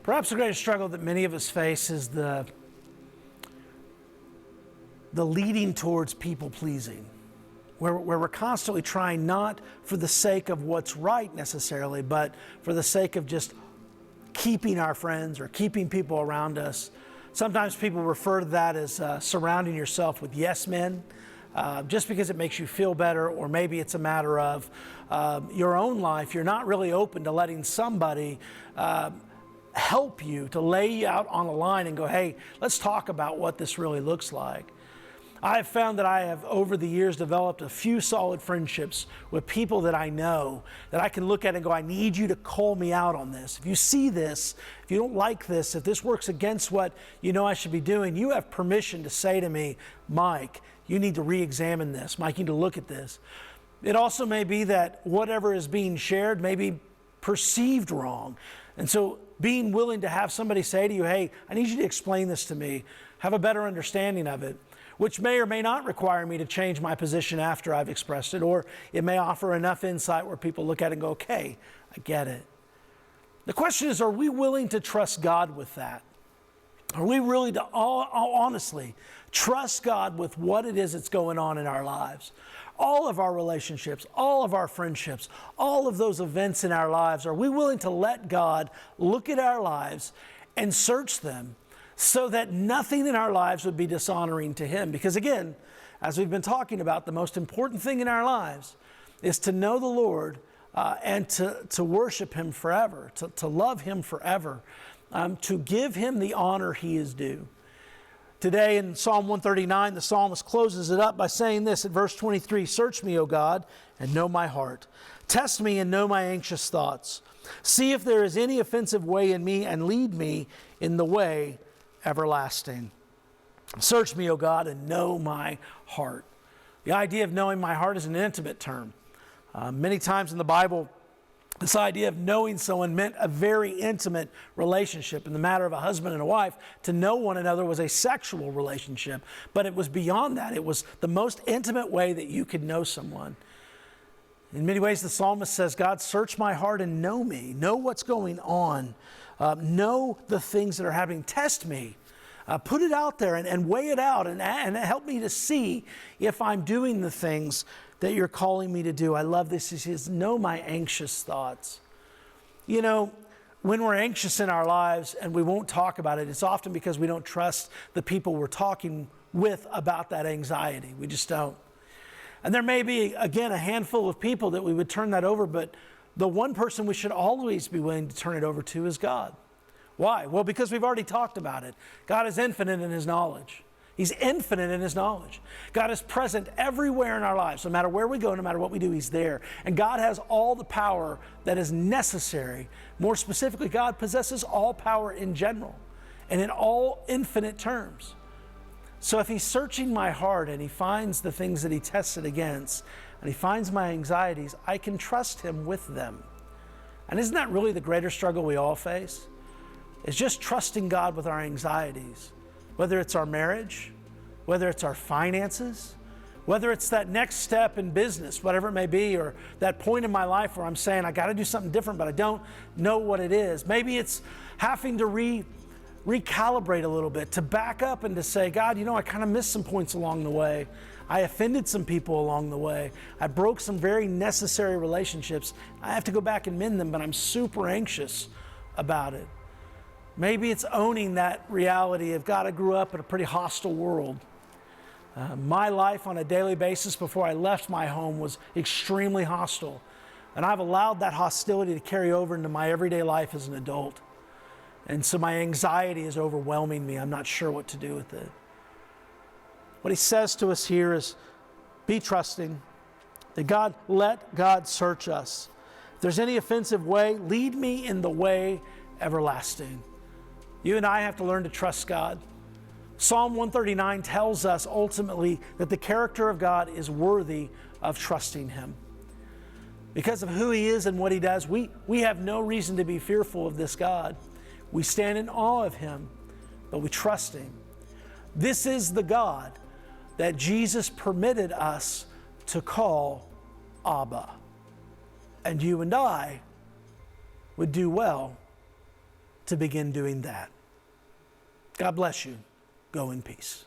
Perhaps the greatest struggle that many of us face is the leading towards people pleasing, where we're constantly trying not for the sake of what's right necessarily, but for the sake of just keeping our friends or keeping people around us. Sometimes people refer to that as surrounding yourself with yes men, just because it makes you feel better, or maybe it's a matter of your own life. You're not really open to letting somebody help you, to lay you out on a line and go, hey, let's talk about what this really looks like. I have found that I have, over the years, developed a few solid friendships with people that I know, that I can look at and go, I need you to call me out on this. If you see this, if you don't like this, if this works against what you know I should be doing, you have permission to say to me, Mike, you need to re-examine this. Mike, you need to look at this. It also may be that whatever is being shared may be perceived wrong. And so being willing to have somebody say to you, hey, I need you to explain this to me, have a better understanding of it, which may or may not require me to change my position after I've expressed it, or it may offer enough insight where people look at it and go, okay, I get it. The question is, are we willing to trust God with that? Are we really to honestly trust God with what it is that's going on in our lives? All of our relationships, all of our friendships, all of those events in our lives, are we willing to let God look at our lives and search them so that nothing in our lives would be dishonoring to Him? Because again, as we've been talking about, the most important thing in our lives is to know the Lord and to worship Him forever, to love Him forever, to give Him the honor He is due. Today in Psalm 139, the psalmist closes it up by saying this at verse 23, search me, O God, and know my heart. Test me and know my anxious thoughts. See if there is any offensive way in me, and lead me in the way everlasting. Search me, O God, and know my heart. The idea of knowing my heart is an intimate term. Many times in the Bible, this idea of knowing someone meant a very intimate relationship. In the matter of a husband and a wife, to know one another was a sexual relationship, but it was beyond that. It was the most intimate way that you could know someone. In many ways, the psalmist says, God, search my heart and know me. Know what's going on. Know the things that are happening. Test me. Put it out there and weigh it out and help me to see if I'm doing the things that you're calling me to do. I love this. He says, know my anxious thoughts. You know, when we're anxious in our lives and we won't talk about it, it's often because we don't trust the people we're talking with about that anxiety. We just don't. And there may be, again, a handful of people that we would turn that over, but the one person we should always be willing to turn it over to is God. Why? Well, because we've already talked about it. God is infinite in His knowledge. He's infinite in His knowledge. God is present everywhere in our lives. No matter where we go, no matter what we do, He's there. And God has all the power that is necessary. More specifically, God possesses all power in general and in all infinite terms. So if He's searching my heart and He finds the things that He tests it against, and He finds my anxieties, I can trust Him with them. And isn't that really the greater struggle we all face? It's just trusting God with our anxieties. Whether it's our marriage, whether it's our finances, whether it's that next step in business, whatever it may be, or that point in my life where I'm saying I got to do something different, but I don't know what it is. Maybe it's having to recalibrate a little bit, to back up and to say, God, you know, I kind of missed some points along the way. I offended some people along the way. I broke some very necessary relationships. I have to go back and mend them, but I'm super anxious about it. Maybe it's owning that reality of, God, I grew up in a pretty hostile world. My life on a daily basis before I left my home was extremely hostile. And I've allowed that hostility to carry over into my everyday life as an adult. And so my anxiety is overwhelming me. I'm not sure what to do with it. What he says to us here is, be trusting. That let God search us. If there's any offensive way, lead me in the way everlasting. You and I have to learn to trust God. Psalm 139 tells us ultimately that the character of God is worthy of trusting Him. Because of who He is and what He does, we have no reason to be fearful of this God. We stand in awe of Him, but we trust Him. This is the God that Jesus permitted us to call Abba. And you and I would do well to begin doing that. God bless you. Go in peace.